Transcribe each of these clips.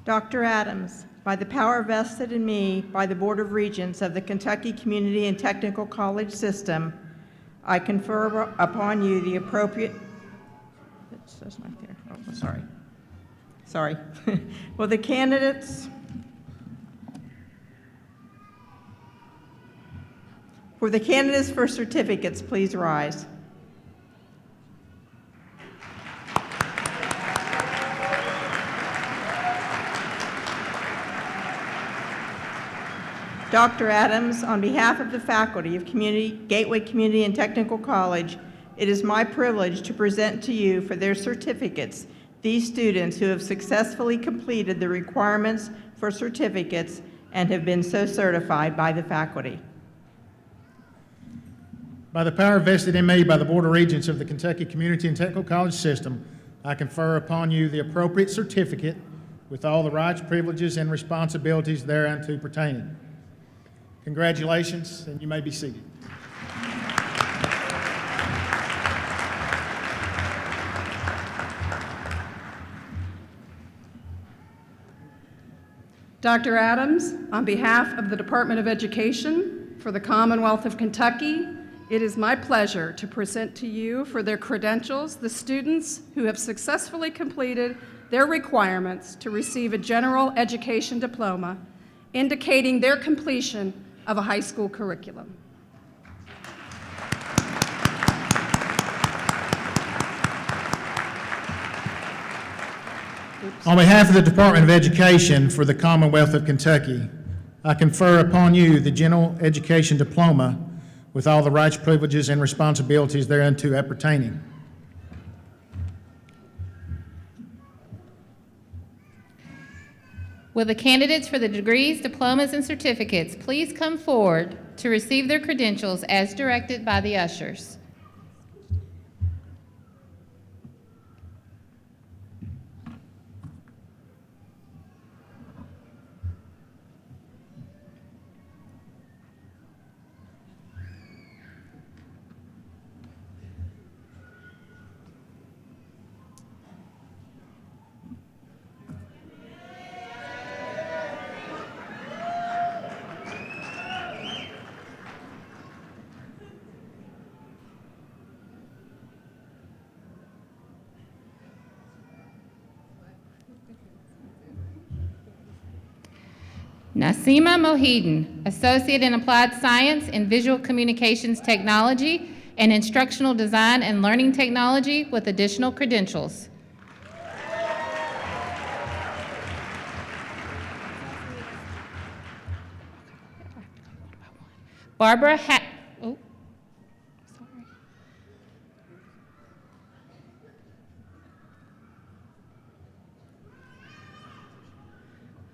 Dr. Adams, by the power vested in me by the Board of Regents of the Kentucky Community and Technical College System, I confer upon you the appropriate, that's not there, oh, sorry. Will the candidates for certificates please rise? Dr. Adams, on behalf of the faculty of Gateway Community and Technical College, it is my privilege to present to you for their certificates these students who have successfully completed the requirements for certificates and have been so certified by the faculty. By the power vested in me by the Board of Regents of the Kentucky Community and Technical College System, I confer upon you the appropriate certificate with all the rights, privileges, and responsibilities thereunto pertaining. Congratulations, and you may be seated. Dr. Adams, on behalf of the Department of Education for the Commonwealth of Kentucky, it is my pleasure to present to you for their credentials the students who have successfully completed their requirements to receive a general education diploma, indicating their completion of a high school curriculum. On behalf of the Department of Education for the Commonwealth of Kentucky, I confer upon you the General Education Diploma with all the rights, privileges, and responsibilities thereunto appertaining. Will the candidates for the degrees, diplomas, and certificates please come forward to receive their credentials as directed by the ushers? Nasima Mohideen, Associate in Applied Science in Visual Communications Technology and Instructional Design and Learning Technology with additional credentials.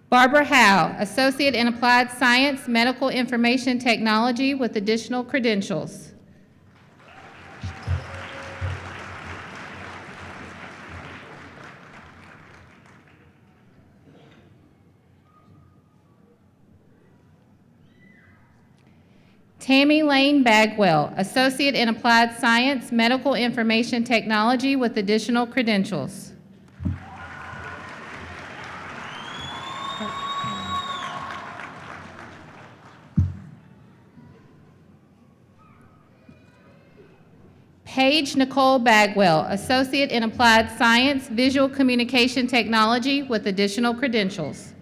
Barbara Howe, Associate in Applied Science, Medical Information Technology with additional credentials. Tammy Lane Bagwell, Associate in Applied Science, Medical Information Technology with additional credentials. Paige Nicole Bagwell, Associate in Applied Science, Visual Communication Technology with additional credentials.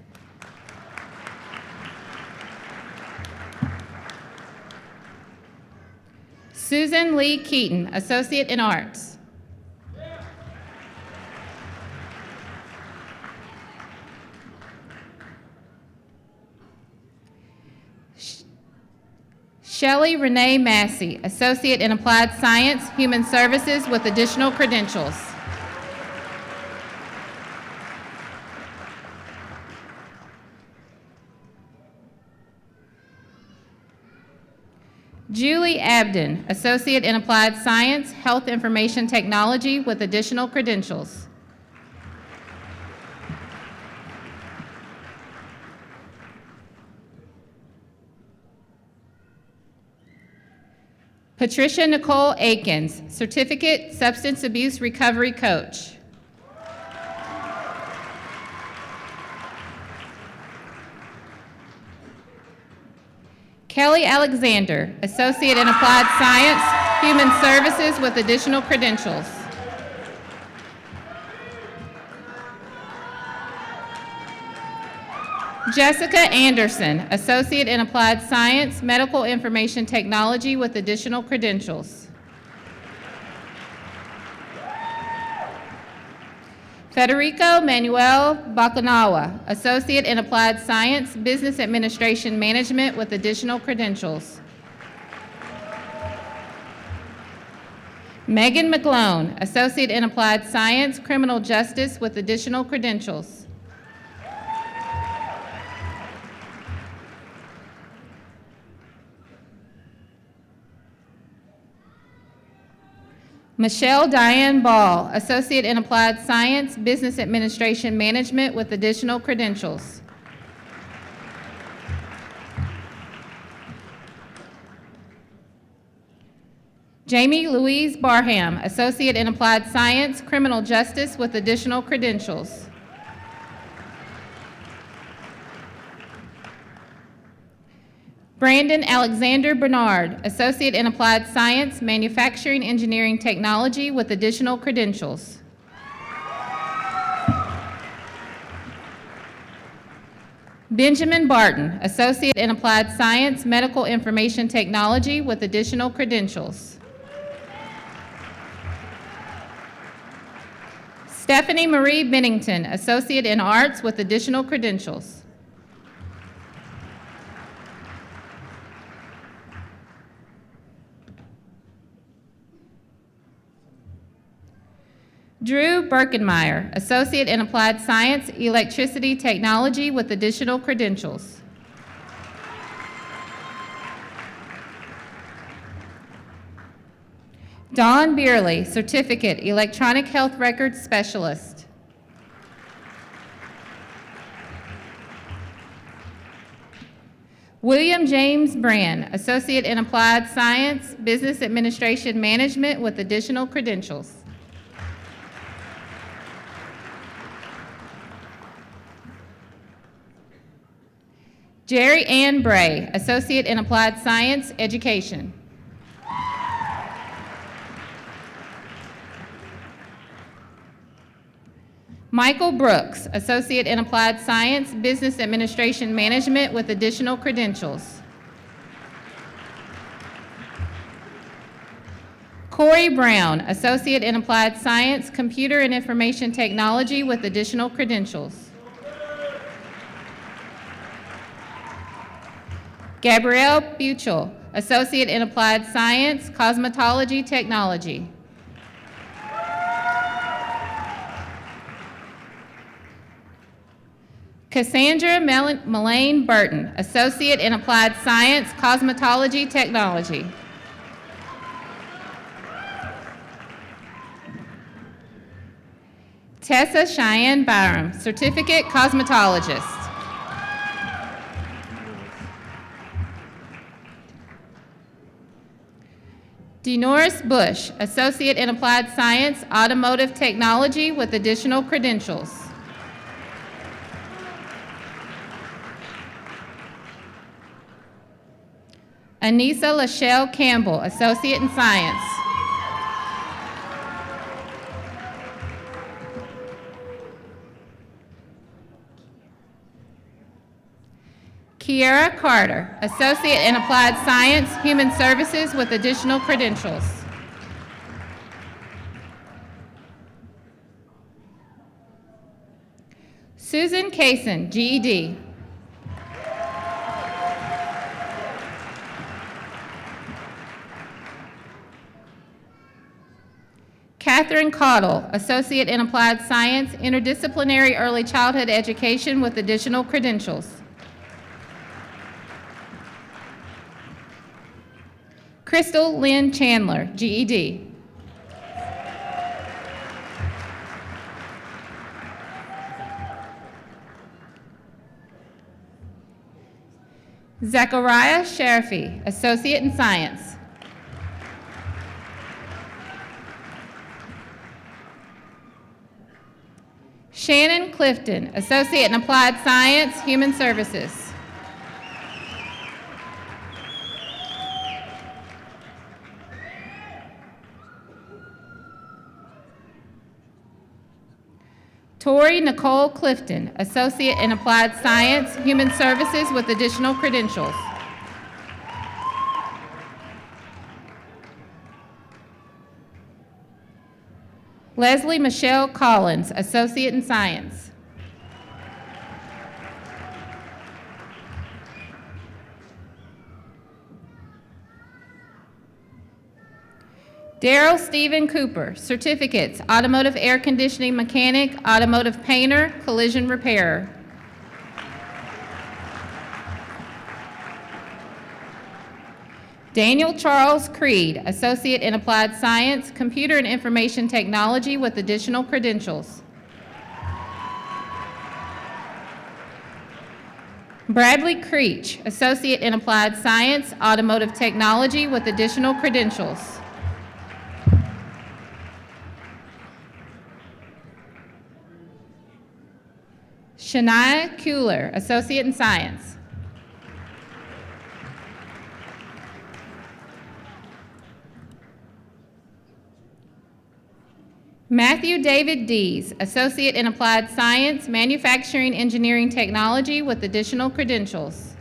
Susan Lee Keaton, Associate in Arts. Shelley Renee Massey, Associate in Applied Science, Human Services with additional credentials. Julie Abden, Associate in Applied Science, Health Information Technology with additional credentials. Patricia Nicole Akins, Certificate Substance Abuse Recovery Coach. Kelly Alexander, Associate in Applied Science, Human Services with additional credentials. Jessica Anderson, Associate in Applied Science, Medical Information Technology with additional credentials. Federico Manuel Bacanawa, Associate in Applied Science, Business Administration Management with additional credentials. Megan McGlone, Associate in Applied Science, Criminal Justice with additional credentials. Michelle Diane Ball, Associate in Applied Science, Business Administration Management with additional credentials. Jamie Louise Barham, Associate in Applied Science, Criminal Justice with additional credentials. Brandon Alexander Bernard, Associate in Applied Science, Manufacturing Engineering Technology with additional credentials. Benjamin Barton, Associate in Applied Science, Medical Information Technology with additional credentials. Stephanie Marie Bennington, Associate in Arts with additional credentials. Drew Birkenmeyer, Associate in Applied Science, Electricity Technology with additional credentials. Dawn Beerley, Certificate, Electronic Health Records Specialist. William James Brand, Associate in Applied Science, Business Administration Management with additional credentials. Jerry Ann Bray, Associate in Applied Science, Education. Michael Brooks, Associate in Applied Science, Business Administration Management with additional credentials. Corey Brown, Associate in Applied Science, Computer and Information Technology with additional credentials. Gabrielle Buchel, Associate in Applied Science, Cosmetology Technology. Cassandra Mullane Burton, Associate in Applied Science, Cosmetology Technology. Tessa Cheyenne Byram, Certificate Cosmetologist. DeNoris Bush, Associate in Applied Science, Automotive Technology with additional credentials. Anissa Lachelle Campbell, Associate in Science. Kiera Carter, Associate in Applied Science, Human Services with additional credentials. Susan Kaysen, GED. Catherine Caudle, Associate in Applied Science, Interdisciplinary Early Childhood Education with additional credentials. Crystal Lynn Chandler, GED. Zachariah Sharafi, Associate in Science. Shannon Clifton, Associate in Applied Science, Human Services. Tori Nicole Clifton, Associate in Applied Science, Human Services with additional credentials. Leslie Michelle Collins, Associate in Science. Daryl Stephen Cooper, certificates, automotive air conditioning mechanic, automotive painter, collision repairer. Daniel Charles Creed, Associate in Applied Science, Computer and Information Technology with additional credentials. Bradley Creech, Associate in Applied Science, Automotive Technology with additional credentials. Shania Kuehler, Associate in Science. Matthew David Dees, Associate in Applied Science, Manufacturing Engineering Technology with additional credentials.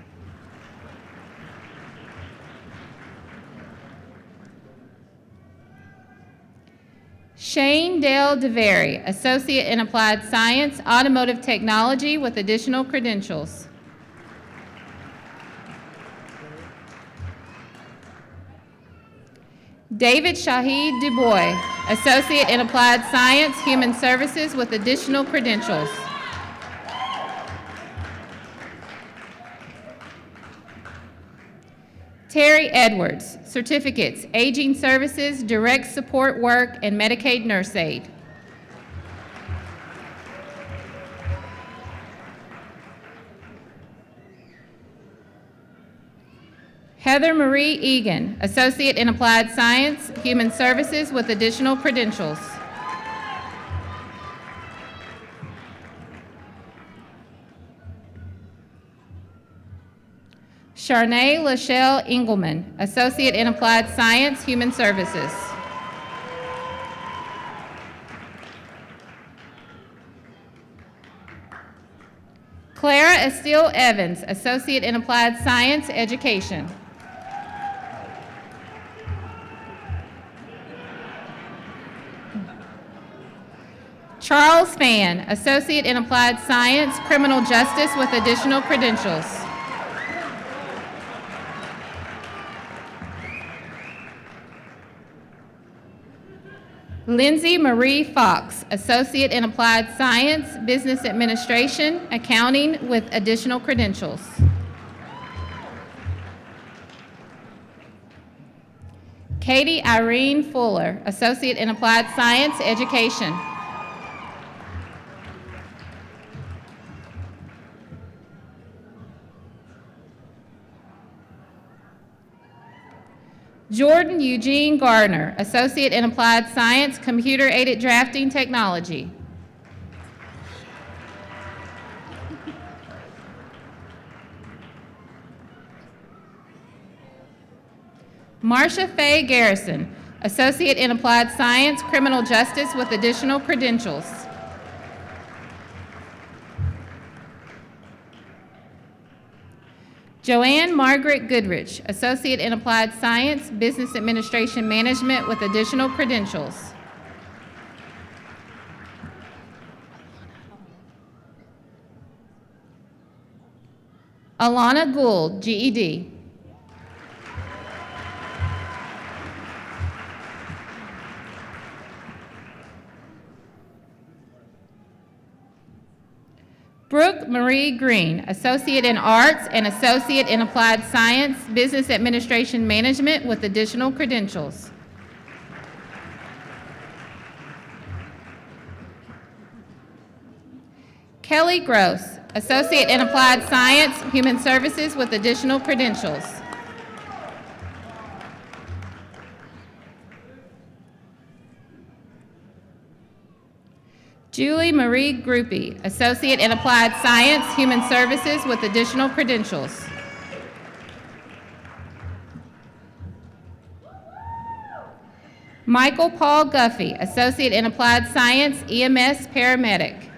Shane Dale DeVary, Associate in Applied Science, Automotive Technology with additional credentials. David Shahid Dubois, Associate in Applied Science, Human Services with additional credentials. Terry Edwards, certificates, Aging Services, Direct Support Work, and Medicaid Nurse Aid. Heather Marie Egan, Associate in Applied Science, Human Services with additional credentials. Charnay Lachelle Engelman, Associate in Applied Science, Human Services. Clara Estelle Evans, Associate in Applied Science, Education. Charles Fan, Associate in Applied Science, Criminal Justice with additional credentials. Lindsay Marie Fox, Associate in Applied Science, Business Administration, Accounting with additional credentials. Katie Irene Fuller, Associate in Applied Science, Education. Jordan Eugene Gardner, Associate in Applied Science, Computer-Aided Drafting Technology. Marcia Faye Garrison, Associate in Applied Science, Criminal Justice with additional credentials. Joanne Margaret Goodrich, Associate in Applied Science, Business Administration Management with additional credentials. Alana Gould, GED. Brooke Marie Green, Associate in Arts and Associate in Applied Science, Business Administration Management with additional credentials. Kelly Gross, Associate in Applied Science, Human Services with additional credentials. Julie Marie Groupie, Associate in Applied Science, Human Services with additional credentials. Michael Paul Guffey, Associate in Applied Science, EMS Paramedic.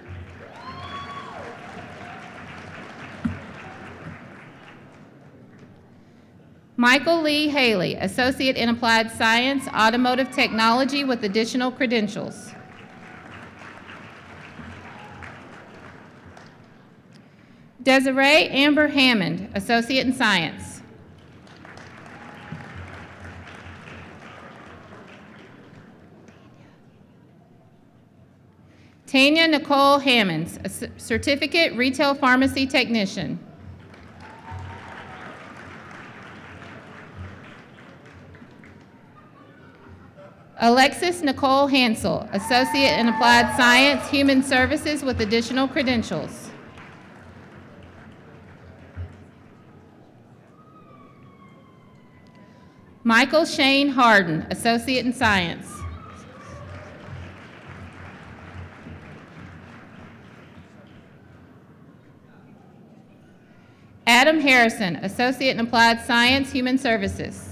Michael Lee Haley, Associate in Applied Science, Automotive Technology with additional credentials. Desiree Amber Hammond, Associate in Science. Tanya Nicole Hammonds, a Certificate Retail Pharmacy Technician. Alexis Nicole Hansel, Associate in Applied Science, Human Services with additional credentials. Michael Shane Harden, Associate in Science. Adam Harrison, Associate in Applied Science, Human Services.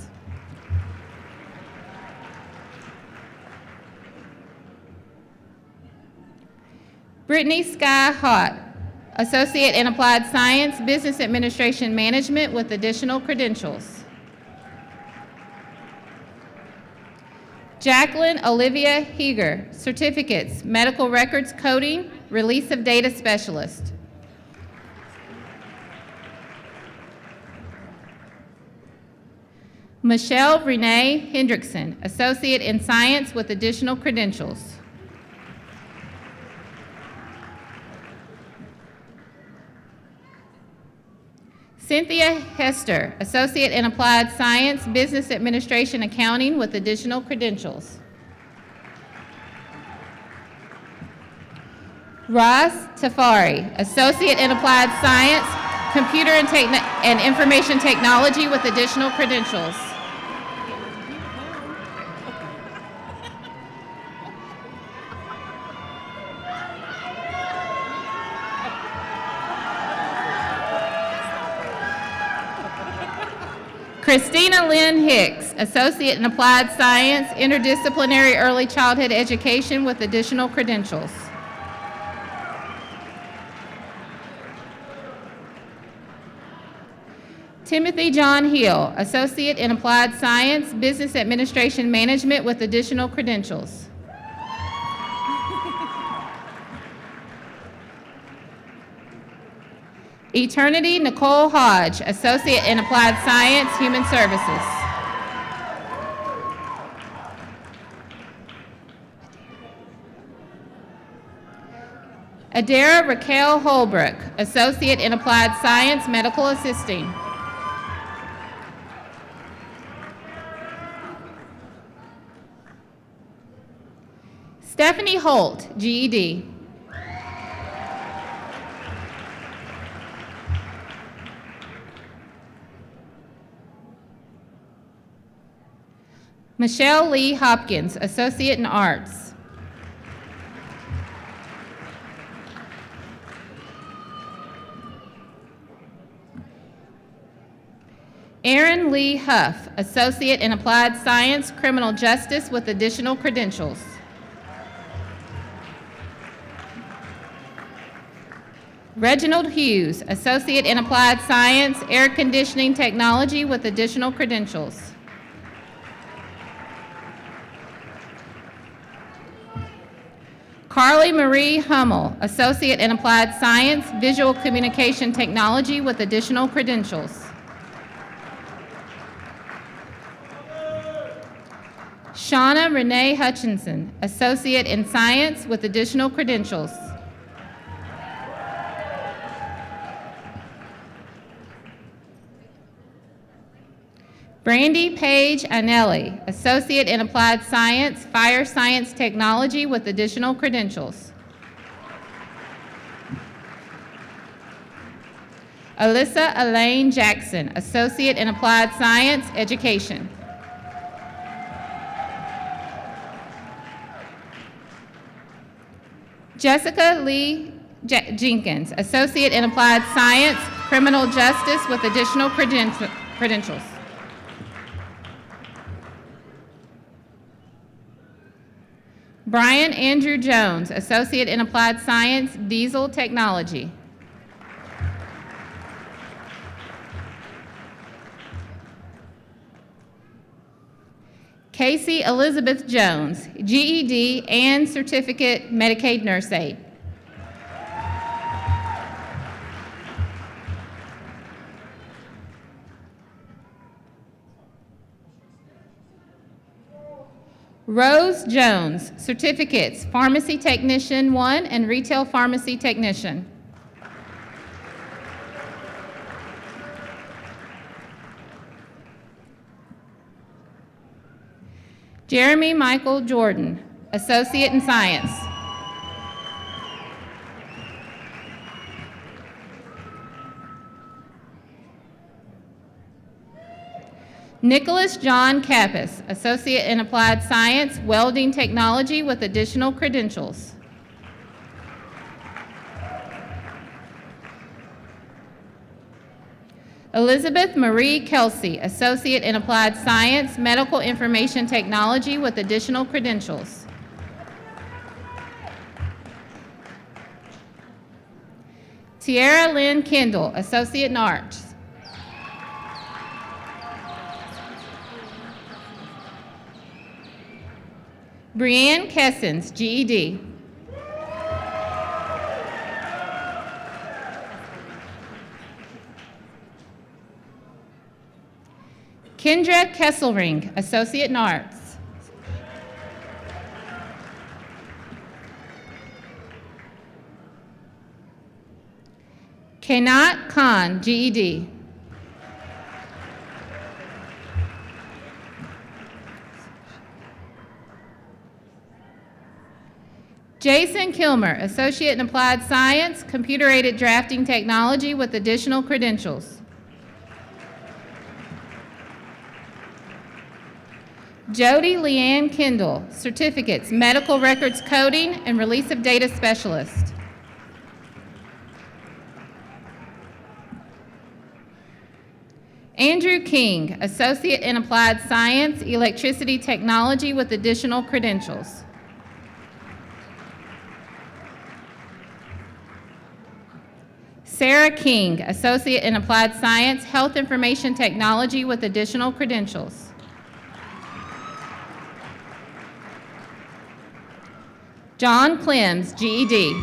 Brittany Sky Hott, Associate in Applied Science, Business Administration Management with additional credentials. Jacqueline Olivia Heeger, Certificates, Medical Records Coding, Release of Data Specialist. Michelle Renee Hendrickson, Associate in Science with additional credentials. Cynthia Hester, Associate in Applied Science, Business Administration Accounting with additional credentials. Ross Tafari, Associate in Applied Science, Computer and Information Technology with additional credentials. Christina Lynn Hicks, Associate in Applied Science, Interdisciplinary Early Childhood Education with additional credentials. Timothy John Hill, Associate in Applied Science, Business Administration Management with additional credentials. Eternity Nicole Hodge, Associate in Applied Science, Human Services. Adara Raquel Holbrook, Associate in Applied Science, Medical Assisting. Stephanie Holt, GED. Michelle Lee Hopkins, Associate in Arts. Aaron Lee Huff, Associate in Applied Science, Criminal Justice with additional credentials. Reginald Hughes, Associate in Applied Science, Air Conditioning Technology with additional credentials. Carly Marie Hummel, Associate in Applied Science, Visual Communication Technology with additional credentials. Shauna Renee Hutchinson, Associate in Science with additional credentials. Brandy Page Anelli, Associate in Applied Science, Fire Science Technology with additional credentials. Alyssa Elaine Jackson, Associate in Applied Science, Education. Jessica Lee Jenkins, Associate in Applied Science, Criminal Justice with additional credentials. Brian Andrew Jones, Associate in Applied Science, Diesel Technology. Casey Elizabeth Jones, GED and Certificate Medicaid Nurse Aide. Rose Jones, certificates, Pharmacy Technician 1 and Retail Pharmacy Technician. Jeremy Michael Jordan, Associate in Science. Nicholas John Kappas, Associate in Applied Science, Welding Technology with additional credentials. Elizabeth Marie Kelsey, Associate in Applied Science, Medical Information Technology with additional credentials. Tiara Lynn Kendall, Associate in Arts. Brianne Kessens, GED. Kendra Kesselring, Associate in Arts. Kenat Khan, GED. Jason Kilmer, Associate in Applied Science, Computer-Aided Drafting Technology with additional credentials. Jody Leanne Kendall, certificates, Medical Records Coding and Release of Data Specialist. Andrew King, Associate in Applied Science, Electricity Technology with additional credentials. Sarah King, Associate in Applied Science, Health Information Technology with additional credentials. John Clems, GED.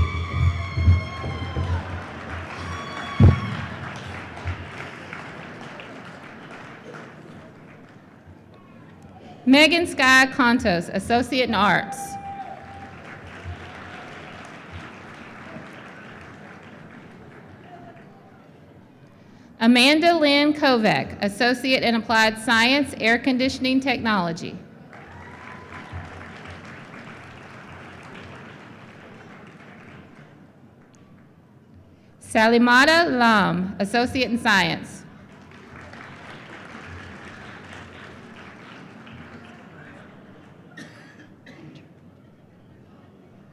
Megan Sky Contos, Associate in Arts. Amanda Lynn Kovac, Associate in Applied Science, Air Conditioning Technology. Salimata Lam, Associate in Science.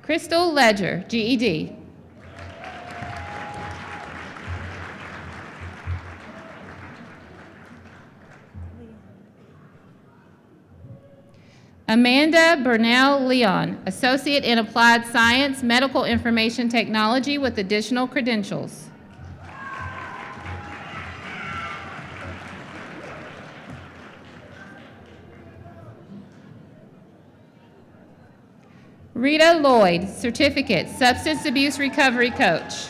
Crystal Ledger, GED. Amanda Burnell Leon, Associate in Applied Science, Medical Information Technology with additional credentials. Rita Lloyd, certificate, Substance Abuse Recovery Coach.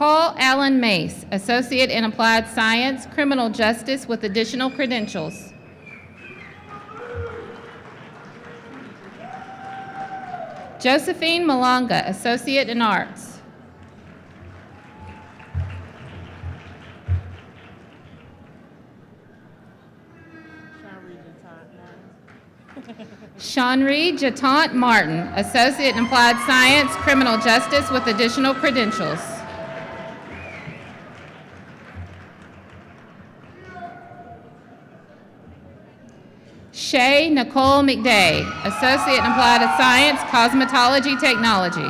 Paul Allen Mace, Associate in Applied Science, Criminal Justice with additional credentials. Josephine Malanga, Associate in Arts. Shanri Jatant Martin, Associate in Applied Science, Criminal Justice with additional credentials. Shay Nicole McDay, Associate in Applied Science, Cosmetology Technology.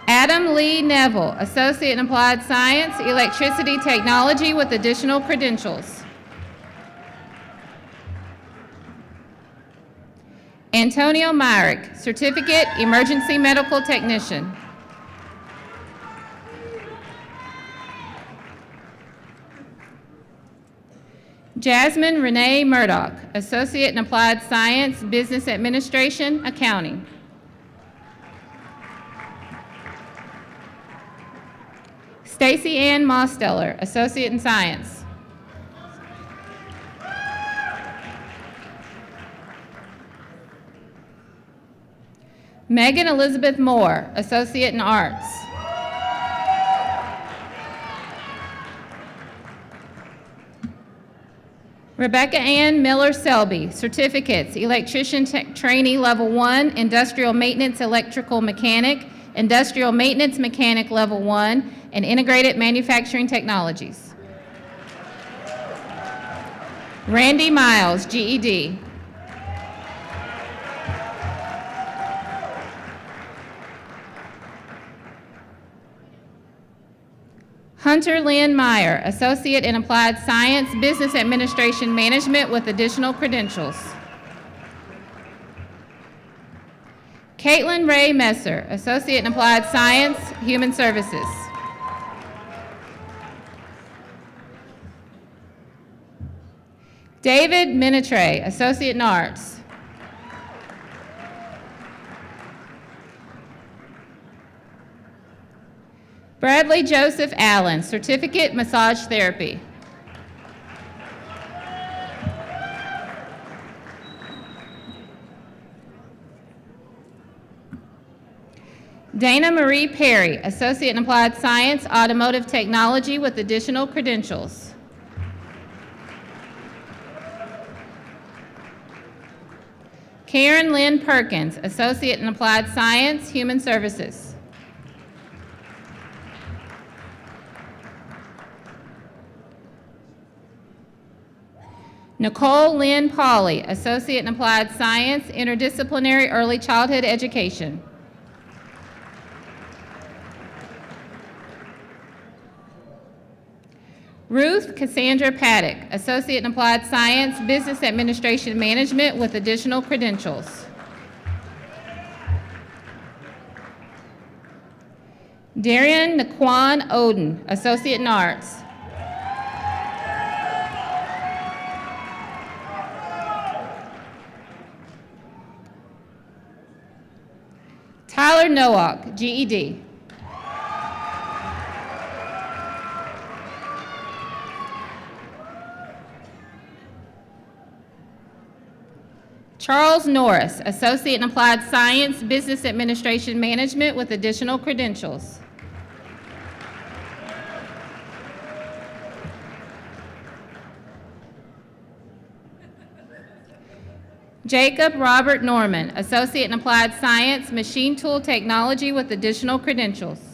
Adam Lee Neville, Associate in Applied Science, Electricity Technology with additional credentials. Antonio Myrick, Certificate, Emergency Medical Technician. Jasmine Renee Murdoch, Associate in Applied Science, Business Administration, Accounting. Stacy Ann Mosteller, Associate in Science. Megan Elizabeth Moore, Associate in Arts. Rebecca Ann Miller Selby, Certificates, Electrician Trainee Level 1, Industrial Maintenance Electrical Mechanic, Industrial Maintenance Mechanic Level 1, and Integrated Manufacturing Technologies. Randy Miles, GED. Hunter Lynn Meyer, Associate in Applied Science, Business Administration Management with additional credentials. Caitlin Ray Messer, Associate in Applied Science, Human Services. David Minitre, Associate in Arts. Bradley Joseph Allen, Certificate, Massage Therapy. Dana Marie Perry, Associate in Applied Science, Automotive Technology with additional credentials. Karen Lynn Perkins, Associate in Applied Science, Human Services. Nicole Lynn Pauley, Associate in Applied Science, Interdisciplinary Early Childhood Education. Ruth Cassandra Paddock, Associate in Applied Science, Business Administration Management with additional credentials. Darian Naquan Oden, Associate in Arts. Tyler Nowak, GED. Charles Norris, Associate in Applied Science, Business Administration Management with additional credentials. Jacob Robert Norman, Associate in Applied Science, Machine Tool Technology with additional credentials.